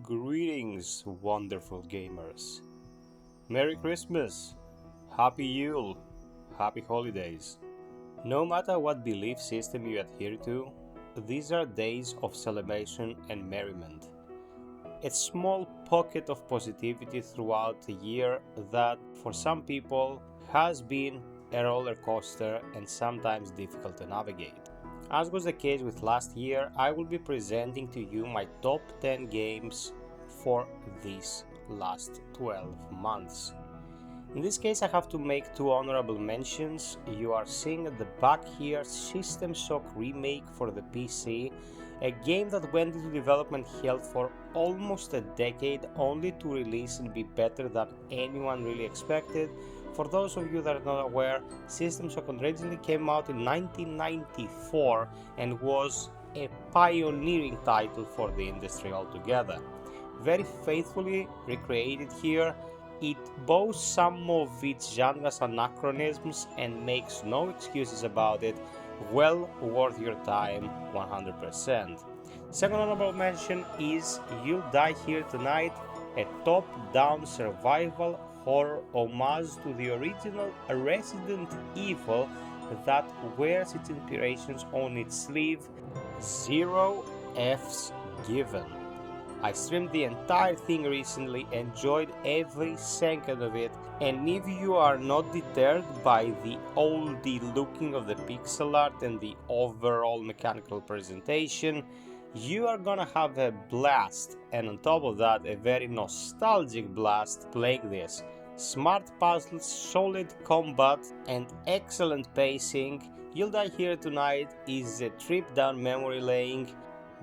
Greetings, wonderful gamers. Merry Christmas, Happy Yule, Happy Holidays. No matter what belief system you adhere to, these are days of celebration and merriment. A small pocket of positivity throughout the year that, for some people, has been a roller coaster and sometimes difficult to navigate. As was the case with last year, I will be presenting to you my top 10 games for these last 12 months. In this case, I have to make two honorable mentions. You are seeing at the back here System Shock Remake for the PC, a game that went into development hell for almost a decade only to release and be better than anyone really expected. For those of you that are not aware, System Shock originally came out in 1994 and was a pioneering title for the industry altogether. Very faithfully recreated here, it boasts some of its genre's anachronisms and makes no excuses about it. Well worth your time, 100%. Second honorable mention is You'll Die Here Tonight, a top-down survival horror homage to the original Resident Evil that wears its inspirations on its sleeve. 0 F's given. I streamed the entire thing recently, enjoyed every second of it, and if you are not deterred by the oldie looking of the pixel art and the overall mechanical presentation, you are gonna have a blast, and on top of that, a very nostalgic blast playing this. Smart puzzles, solid combat, and excellent pacing, You'll Die Here Tonight is a trip down memory lane,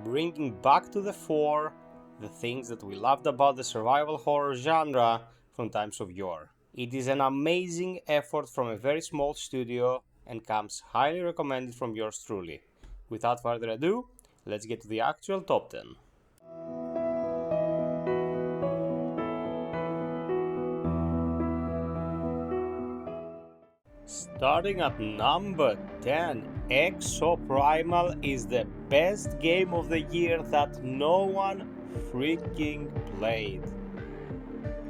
bringing back to the fore the things that we loved about the survival horror genre from times of yore. It is an amazing effort from a very small studio and comes highly recommended from yours truly. Without further ado, let's get to the actual top 10. Starting at number 10, Exoprimal is the best game of the year that no one freaking played.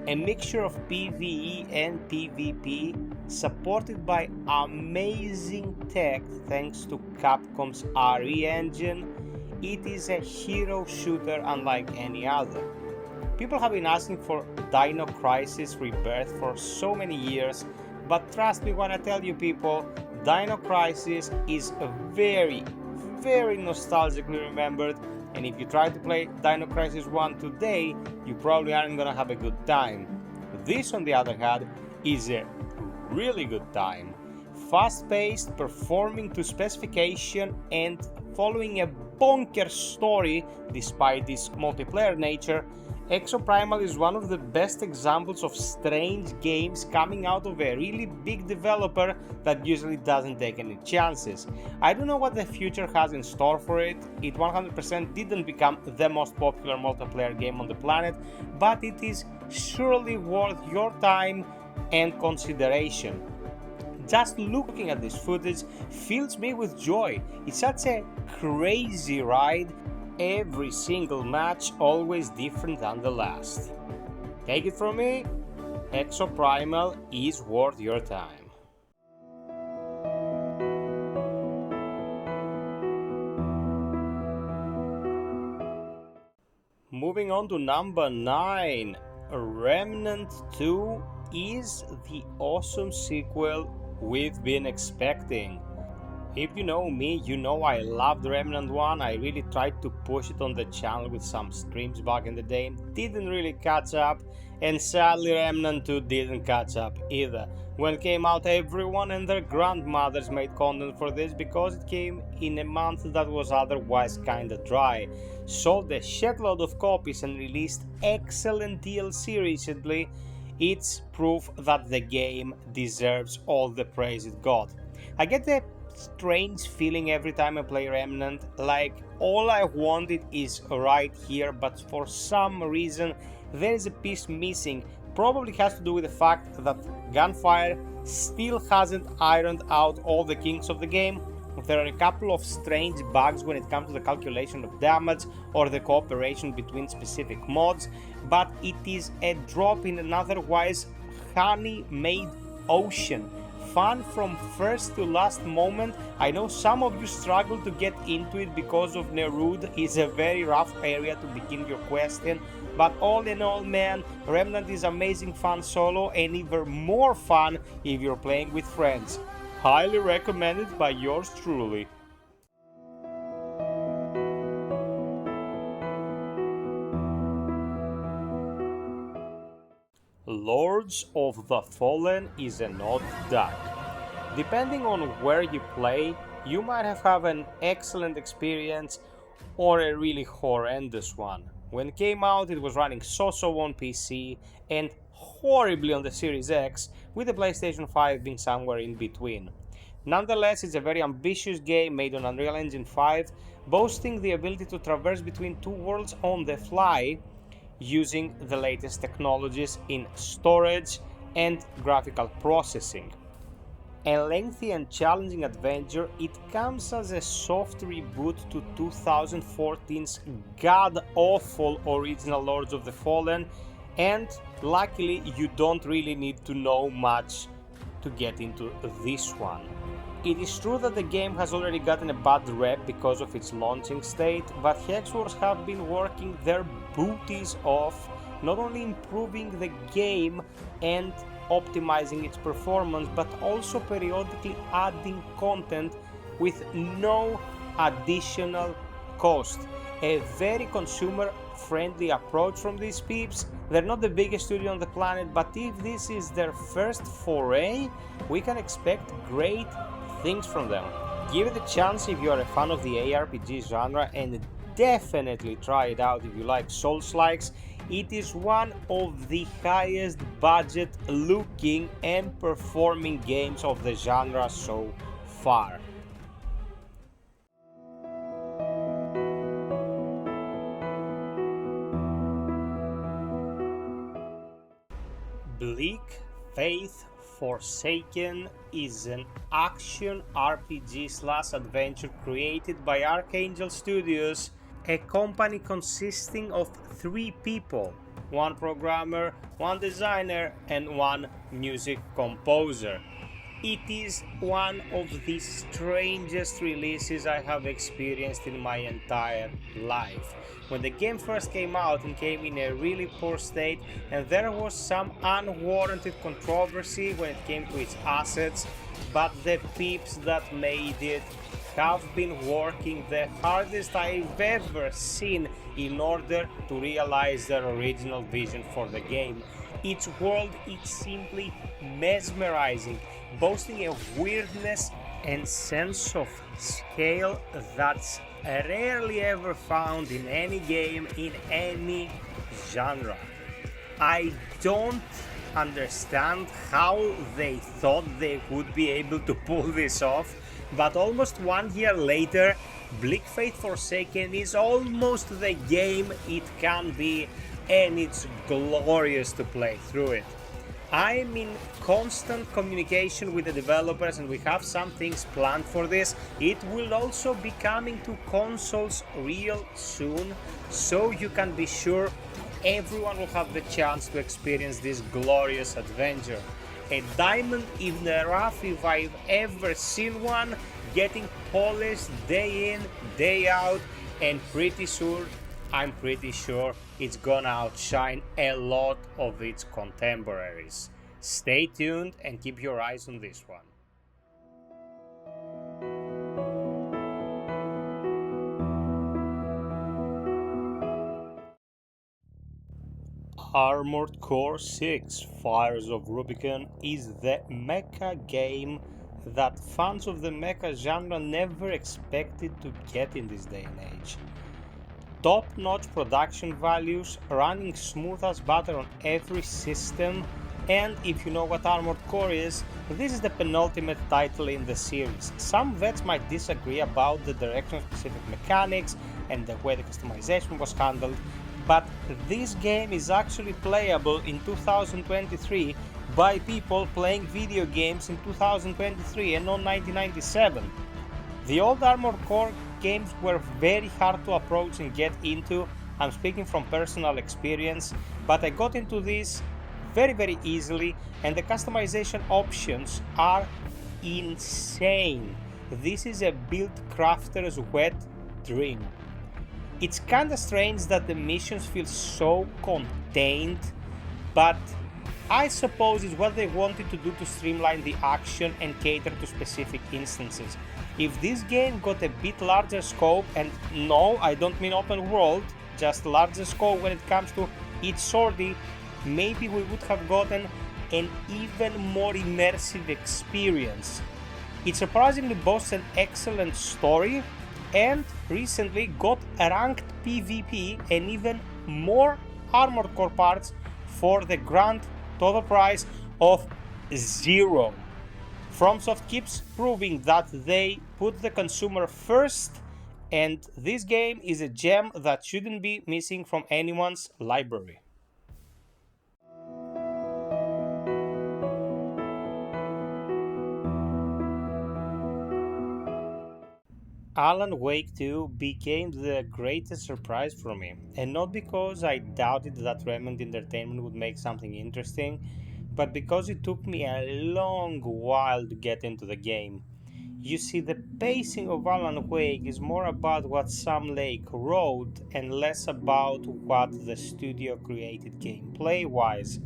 A mixture of PvE and PvP, supported by amazing tech thanks to Capcom's RE engine, it is a hero shooter unlike any other. People have been asking for Dino Crisis Rebirth for so many years, but trust me when I tell you people, Dino Crisis is very nostalgically remembered, and if you try to play Dino Crisis 1 today, you probably aren't gonna have a good time. This, on the other hand, is a really good time. Fast-paced, performing to specification, and following a bonkers story despite its multiplayer nature, Exoprimal is one of the best examples of strange games coming out of a really big developer that usually doesn't take any chances. I don't know what the future has in store for it. It 100% didn't become the most popular multiplayer game on the planet, but it is surely worth your time and consideration. Just looking at this footage fills me with joy. It's such a crazy ride. Every single match always different than the last. Take it from me, Exoprimal is worth your time. Moving on to number 9, Remnant 2 is the awesome sequel we've been expecting. If you know me, you know I loved Remnant 1, I really tried to push it on the channel with some streams back in the day, didn't really catch up, and sadly Remnant 2 didn't catch up either. When it came out, everyone and their grandmothers made content for this because it came in a month that was otherwise kinda dry. Sold a shitload of copies and released excellent DLC recently. It's proof that the game deserves all the praise it got. I get the strange feeling every time I play Remnant, like all I wanted is right here, but for some reason there is a piece missing. Probably has to do with the fact that Gunfire still hasn't ironed out all the kinks of the game. There are a couple of strange bugs when it comes to the calculation of damage or the cooperation between specific mods, but it is a drop in an otherwise honey-made ocean. Fun from first to last moment. I know some of you struggle to get into it because of Nerud is a very rough area to begin your quest in, but all in all, man, Remnant is amazing fun solo and even more fun if you're playing with friends. Highly recommended by yours truly. Lords of the Fallen is an odd duck. Depending on where you play, you might have an excellent experience or a really horrendous one. When it came out, it was running so-so on PC and horribly on the Series X, with the PlayStation 5 being somewhere in between. Nonetheless, it's a very ambitious game made on Unreal Engine 5, boasting the ability to traverse between two worlds on the fly, using the latest technologies in storage and graphical processing. A lengthy and challenging adventure, it comes as a soft reboot to 2014's god-awful original Lords of the Fallen, and luckily you don't really need to know much to get into this one. It is true that the game has already gotten a bad rep because of its launching state, but Hexworks have been working their booties off, not only improving the game and optimizing its performance, but also periodically adding content with no additional cost. A very consumer-friendly approach from these peeps. They're not the biggest studio on the planet, but if this is their first foray, we can expect great things from them. Give it a chance if you are a fan of the ARPG genre, and definitely try it out if you like Souls-likes. It is one of the highest budget looking and performing games of the genre so far. Bleak, FiOth, Forsaken is an action RPG/adventure created by Archangel Studios, a company consisting of 3 people, 1 programmer, 1 designer and 1 music composer. It is one of the strangest releases I have experienced in my entire life. When the game first came out, it came in a really poor state, and there was some unwarranted controversy when it came to its assets, but the peeps that made it have been working the hardest I've ever seen in order to realize their original vision for the game. Its world is simply mesmerizing, boasting a weirdness and sense of scale that's rarely ever found in any game in any genre. I don't understand how they thought they would be able to pull this off, but almost 1 year later, Bleak, FiOth, Forsaken is almost the game it can be, and it's glorious to play through it. I'm in constant communication with the developers, and we have some things planned for this. It will also be coming to consoles real soon, so you can be sure everyone will have the chance to experience this glorious adventure. A diamond in the rough if I've ever seen one, getting polished day in, day out, and I'm pretty sure it's gonna outshine a lot of its contemporaries. Stay tuned and keep your eyes on this one. Armored Core 6 Fires of Rubicon is the mecha game that fans of the mecha genre never expected to get in this day and age. Top-notch production values, running smooth as butter on every system, and if you know what Armored Core is, this is the penultimate title in the series. Some vets might disagree about the direction of specific mechanics and the way the customization was handled, but this game is actually playable in 2023 by people playing video games in 2023 and not 1997. The old Armored Core games were very hard to approach and get into. I'm speaking from personal experience, but I got into this very easily, and the customization options are insane. This is a build crafter's wet dream. It's kinda strange that the missions feel so contained, but I suppose it's what they wanted to do to streamline the action and cater to specific instances. If this game got a bit larger scope, and no, I don't mean open world, just larger scope when it comes to each sortie, maybe we would have gotten an even more immersive experience. It surprisingly boasts an excellent story, and recently got a ranked PvP and even more Armored Core parts for the grand total price of 0. FromSoft keeps proving that they put the consumer first, and this game is a gem that shouldn't be missing from anyone's library. Alan Wake 2 became the greatest surprise for me, and not because I doubted that Remnant Entertainment would make something interesting, but because it took me a long while to get into the game. You see, the pacing of Alan Wake is more about what Sam Lake wrote and less about what the studio created gameplay-wise.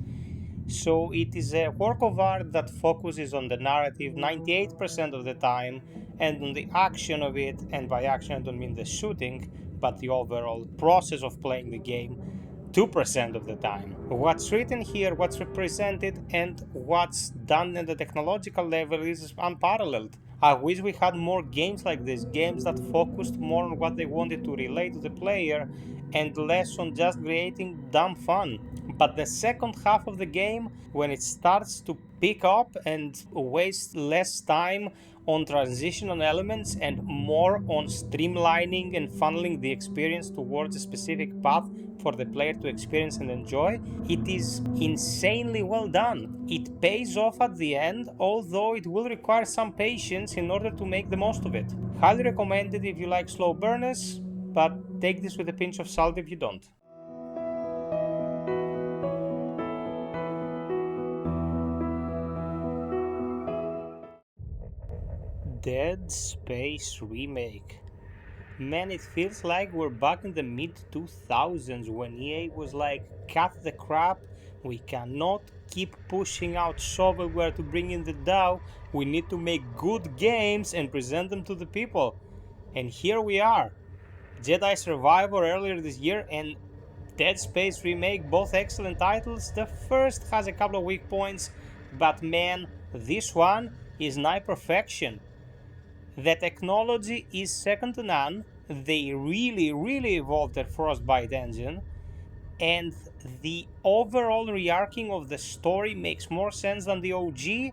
So it is a work of art that focuses on the narrative 98% of the time and on the action of it, and by action I don't mean the shooting, but the overall process of playing the game 2% of the time. What's written here, what's represented, and what's done at the technological level is unparalleled. I wish we had more games like this, games that focused more on what they wanted to relate to the player and less on just creating dumb fun. But the second half of the game, when it starts to pick up and waste less time on transitional elements and more on streamlining and funneling the experience towards a specific path for the player to experience and enjoy, it is insanely well done. It pays off at the end, although it will require some patience in order to make the most of it. Highly recommended if you like slow burners, but take this with a pinch of salt if you don't. Dead Space Remake. Man, it feels like we're back in the mid-2000s when EA was like, cut the crap, we cannot keep pushing out shovelware to bring in the dough, we need to make good games and present them to the people. And here we are. Jedi Survivor earlier this year and Dead Space Remake, both excellent titles. The first has a couple of weak points, but man, this one is nigh perfection. The technology is second to none, they really evolved their Frostbite engine, and the overall rearching of the story makes more sense than the OG.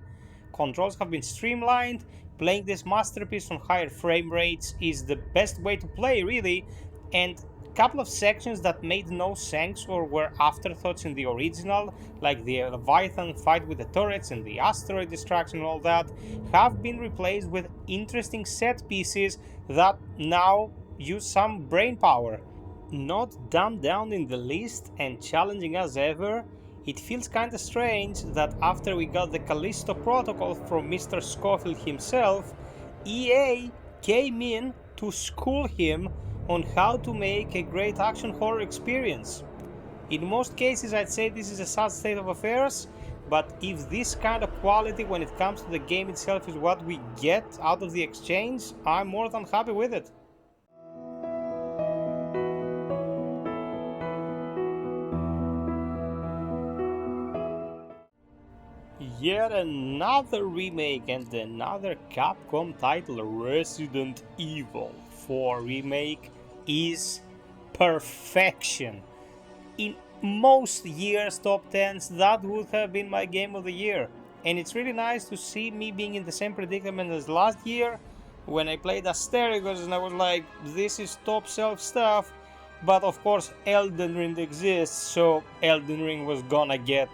Controls have been streamlined, playing this masterpiece on higher frame rates is the best way to play really, and couple of sections that made no sense or were afterthoughts in the original, like the Leviathan fight with the turrets and the asteroid distraction and all that, have been replaced with interesting set pieces that now use some brain power. Not dumbed down in the least and challenging as ever, it feels kinda strange that after we got the Callisto Protocol from Mr. Scofield himself, EA came in to school him on how to make a great action horror experience. In most cases I'd say this is a sad state of affairs, but if this kind of quality when it comes to the game itself is what we get out of the exchange, I'm more than happy with it. Yet another remake and another Capcom title, Resident Evil 4 Remake, is perfection. In most years' top 10s, that would have been my game of the year. And it's really nice to see me being in the same predicament as last year, when I played Asterigos and I was like, this is top shelf stuff. But of course Elden Ring exists, so Elden Ring was gonna get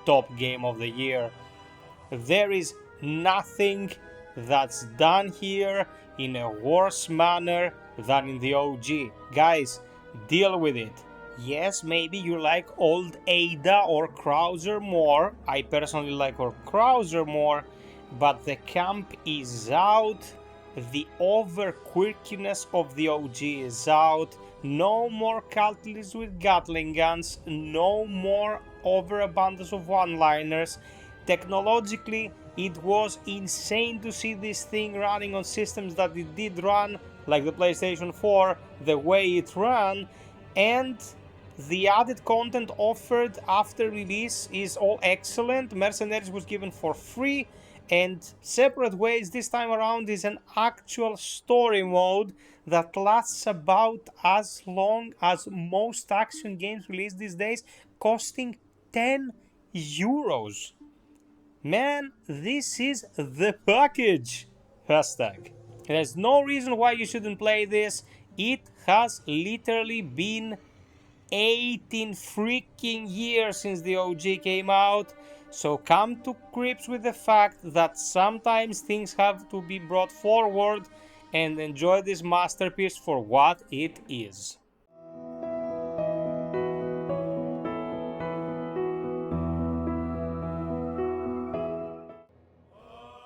top game of the year. There is nothing that's done here in a worse manner than in the OG. Guys, deal with it. Yes, maybe you like old Ada or Krauser more. I personally like Krauser more, but the camp is out. The over quirkiness of the OG is out. No more cultists with Gatling guns. No more overabundance of one-liners. Technologically, it was insane to see this thing running on systems that it did run, like the PlayStation 4, the way it ran, and the added content offered after release is all excellent. Mercenaries was given for free, and Separate Ways this time around is an actual story mode that lasts about as long as most action games released these days, costing 10 euros. Man, this is the package! Hashtag. There's no reason why you shouldn't play this. It has literally been 18 freaking years since the OG came out, so come to grips with the fact that sometimes things have to be brought forward, and enjoy this masterpiece for what it is.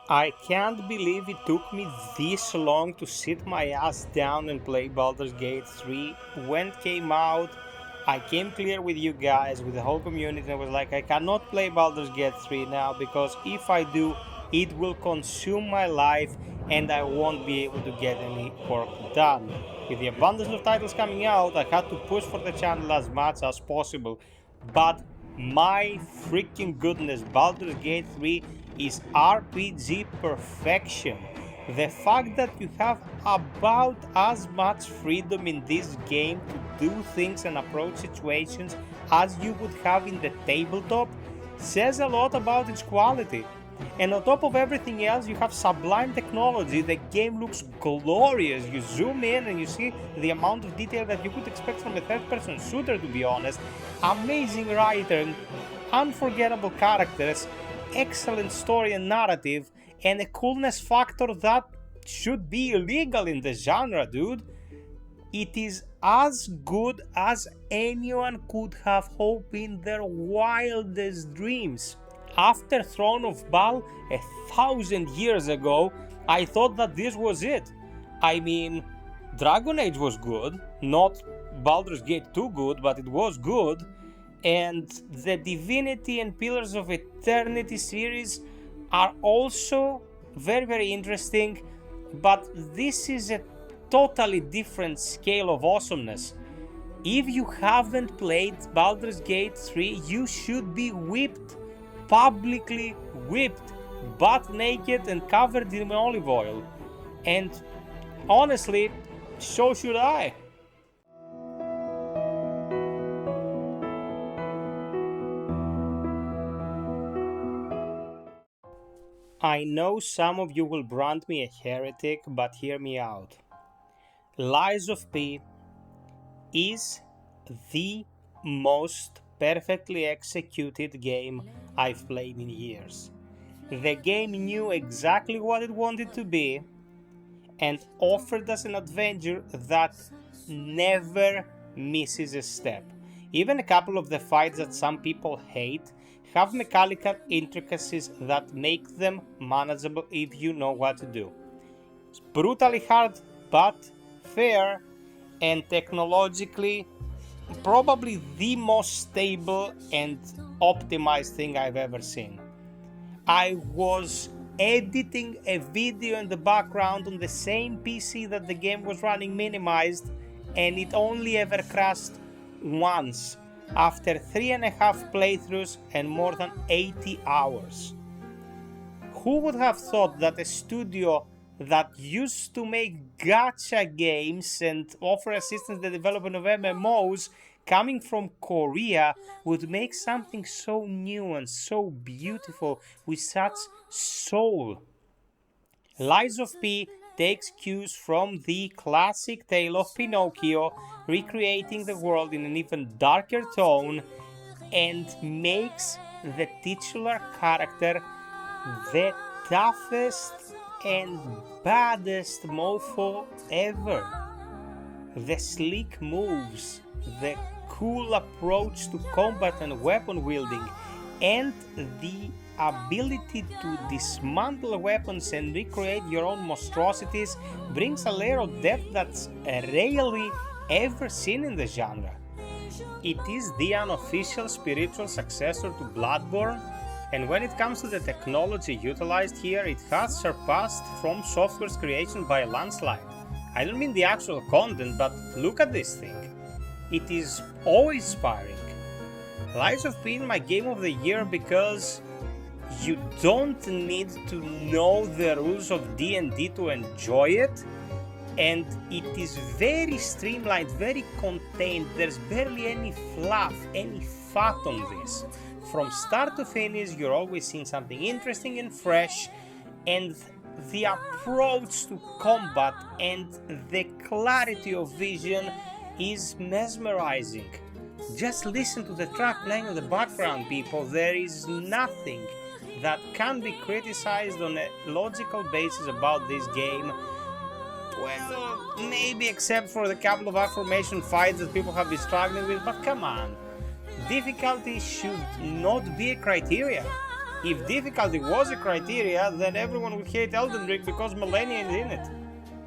I can't believe it took me this long to sit my ass down and play Baldur's Gate 3. When it came out, I came clear with you guys, with the whole community, and was like, I cannot play Baldur's Gate 3 now, because if I do, it will consume my life and I won't be able to get any work done. With the abundance of titles coming out, I had to push for the channel as much as possible. But my freaking goodness, Baldur's Gate 3 is RPG perfection. The fact that you have about as much freedom in this game to do things and approach situations as you would have in the tabletop says a lot about its quality. And on top of everything else, you have sublime technology. The game looks glorious. You zoom in and you see the amount of detail that you could expect from a third-person shooter, to be honest. Amazing writing, unforgettable characters, excellent story and narrative, and a coolness factor that should be illegal in the genre, dude. It is as good as anyone could have hoped in their wildest dreams. After Throne of Baal 1,000 years ago, I thought that this was it. I mean, Dragon Age was good, not Baldur's Gate 2 good, but it was good. And the Divinity and Pillars of Eternity series are also very, very interesting, but this is a totally different scale of awesomeness. If you haven't played Baldur's Gate 3, you should be whipped, publicly whipped, butt naked and covered in olive oil. And honestly, so should I. I know some of you will brand me a heretic, but hear me out. Lies of P is the most perfectly executed game I've played in years. The game knew exactly what it wanted to be and offered us an adventure that never misses a step. Even a couple of the fights that some people hate have mechanical intricacies that make them manageable if you know what to do. It's brutally hard, but fair, and technologically probably the most stable and optimized thing I've ever seen. I was editing a video in the background on the same PC that the game was running minimized, and it only ever crashed once after 3.5 playthroughs and more than 80 hours. Who would have thought that a studio that used to make gacha games and offer assistance in the development of MMOs coming from Korea would make something so new and so beautiful with such soul? Lies of P takes cues from the classic tale of Pinocchio, recreating the world in an even darker tone, and makes the titular character the toughest and baddest mofo ever. The sleek moves, the cool approach to combat and weapon wielding, and the ability to dismantle weapons and recreate your own monstrosities brings a layer of depth that's rarely ever seen in the genre. It is the unofficial spiritual successor to Bloodborne, and when it comes to the technology utilized here, it has surpassed From Software's creation by a landslide. I don't mean the actual content, but look at this thing. It is awe-inspiring. Lies of P is my game of the year because you don't need to know the rules of D&D to enjoy it, and it is very streamlined, very contained. There's barely any fluff, any fat on this. From start to finish, you're always seeing something interesting and fresh, and the approach to combat and the clarity of vision is mesmerizing. Just listen to the track playing in the background, people. There is nothing that can be criticized on a logical basis about this game. Well, maybe except for the couple of affirmation fights that people have been struggling with, but come on. Difficulty should not be a criteria. If difficulty was a criteria, then everyone would hate Elden Ring because Millennia is in it.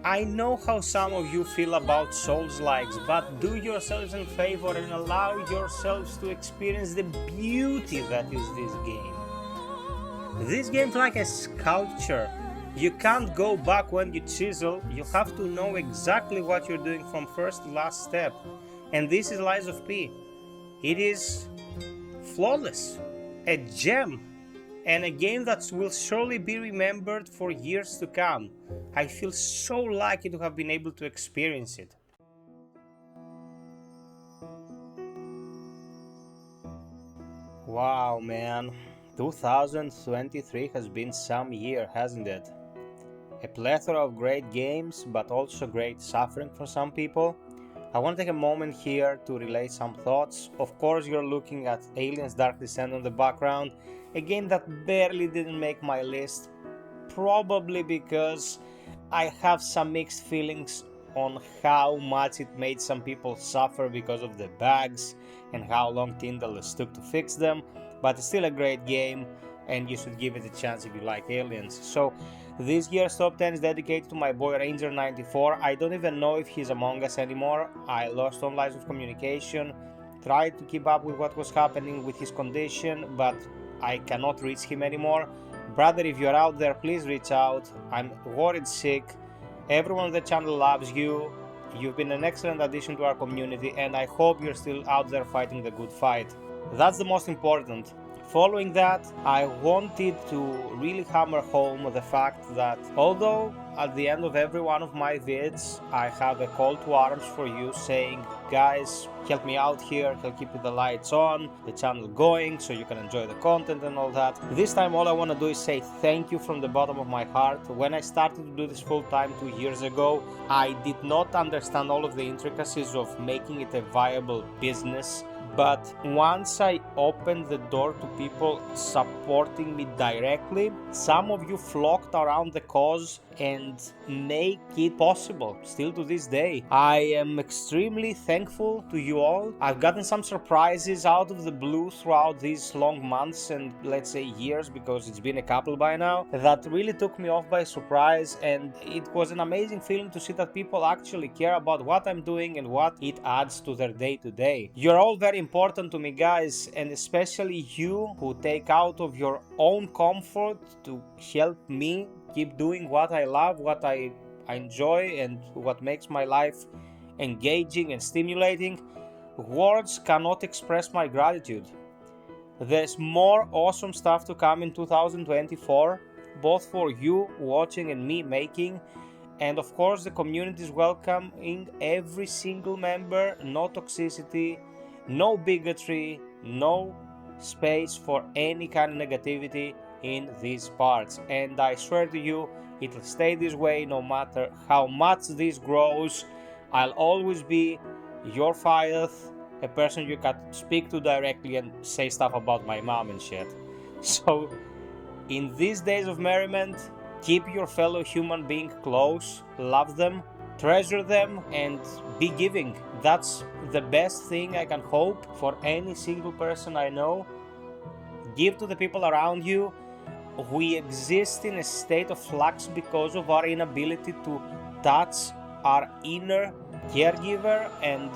I know how some of you feel about Souls-likes, but do yourselves a favor and allow yourselves to experience the beauty that is this game. This game's like a sculpture. You can't go back when you chisel, you have to know exactly what you're doing from first to last step. And this is Lies of P. It is flawless, a gem, and a game that will surely be remembered for years to come. I feel so lucky to have been able to experience it. Wow, man. 2023 has been some year, hasn't it? A plethora of great games, but also great suffering for some people. I want to take a moment here to relay some thoughts. Of course, you're looking at Aliens Dark Descent on the background, a game that barely didn't make my list, probably because I have some mixed feelings on how much it made some people suffer because of the bugs and how long Tyndall took to fix them, but it's still a great game and you should give it a chance if you like Aliens. So this year's top 10 is dedicated to my boy Ranger94. I don't even know if he's among us anymore. I lost all lines of communication, tried to keep up with what was happening with his condition, but I cannot reach him anymore. Brother, if you're out there, please reach out. I'm worried sick. Everyone on the channel loves you. You've been an excellent addition to our community, and I hope you're still out there fighting the good fight. That's the most important. Following that, I wanted to really hammer home the fact that although at the end of every one of my vids I have a call to arms for you saying, guys, help me out here, help keep the lights on, the channel going so you can enjoy the content and all that. This time all I want to do is say thank you from the bottom of my heart. When I started to do this full time 2 years ago, I did not understand all of the intricacies of making it a viable business. But once I opened the door to people supporting me directly, some of you flocked around the cause and make it possible, still to this day. I am extremely thankful to you all. I've gotten some surprises out of the blue throughout these long months and let's say years, because it's been a couple by now, that really took me off by surprise, and it was an amazing feeling to see that people actually care about what I'm doing and what it adds to their day-to-day. You're all very important to me, guys, and especially you who take out of your own comfort to help me keep doing what I love, what I enjoy, and what makes my life engaging and stimulating. Words cannot express my gratitude. There's more awesome stuff to come in 2024, both for you watching and me making. And of course, the community is welcoming every single member, no toxicity, no bigotry, no space for any kind of negativity in these parts. And I swear to you, it'll stay this way no matter how much this grows. I'll always be your FiOth, a person you can speak to directly and say stuff about my mom and shit. So in these days of merriment, Keep your fellow human being close, love them, treasure them, and be giving. That's the best thing I can hope for any single person I know. Give to the people around you. We exist in a state of flux because of our inability to touch our inner caregiver, and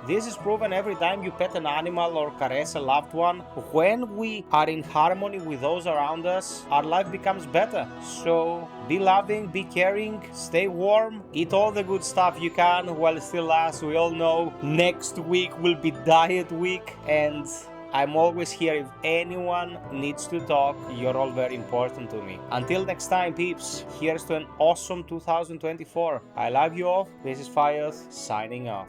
this is proven every time you pet an animal or caress a loved one. When we are in harmony with those around us, our life becomes better. So be loving, be caring, stay warm, eat all the good stuff you can while it still lasts. We all know next week will be diet week, and I'm always here if anyone needs to talk. You're all very important to me. Until next time, peeps, here's to an awesome 2024. I love you all. This is FiOth signing off.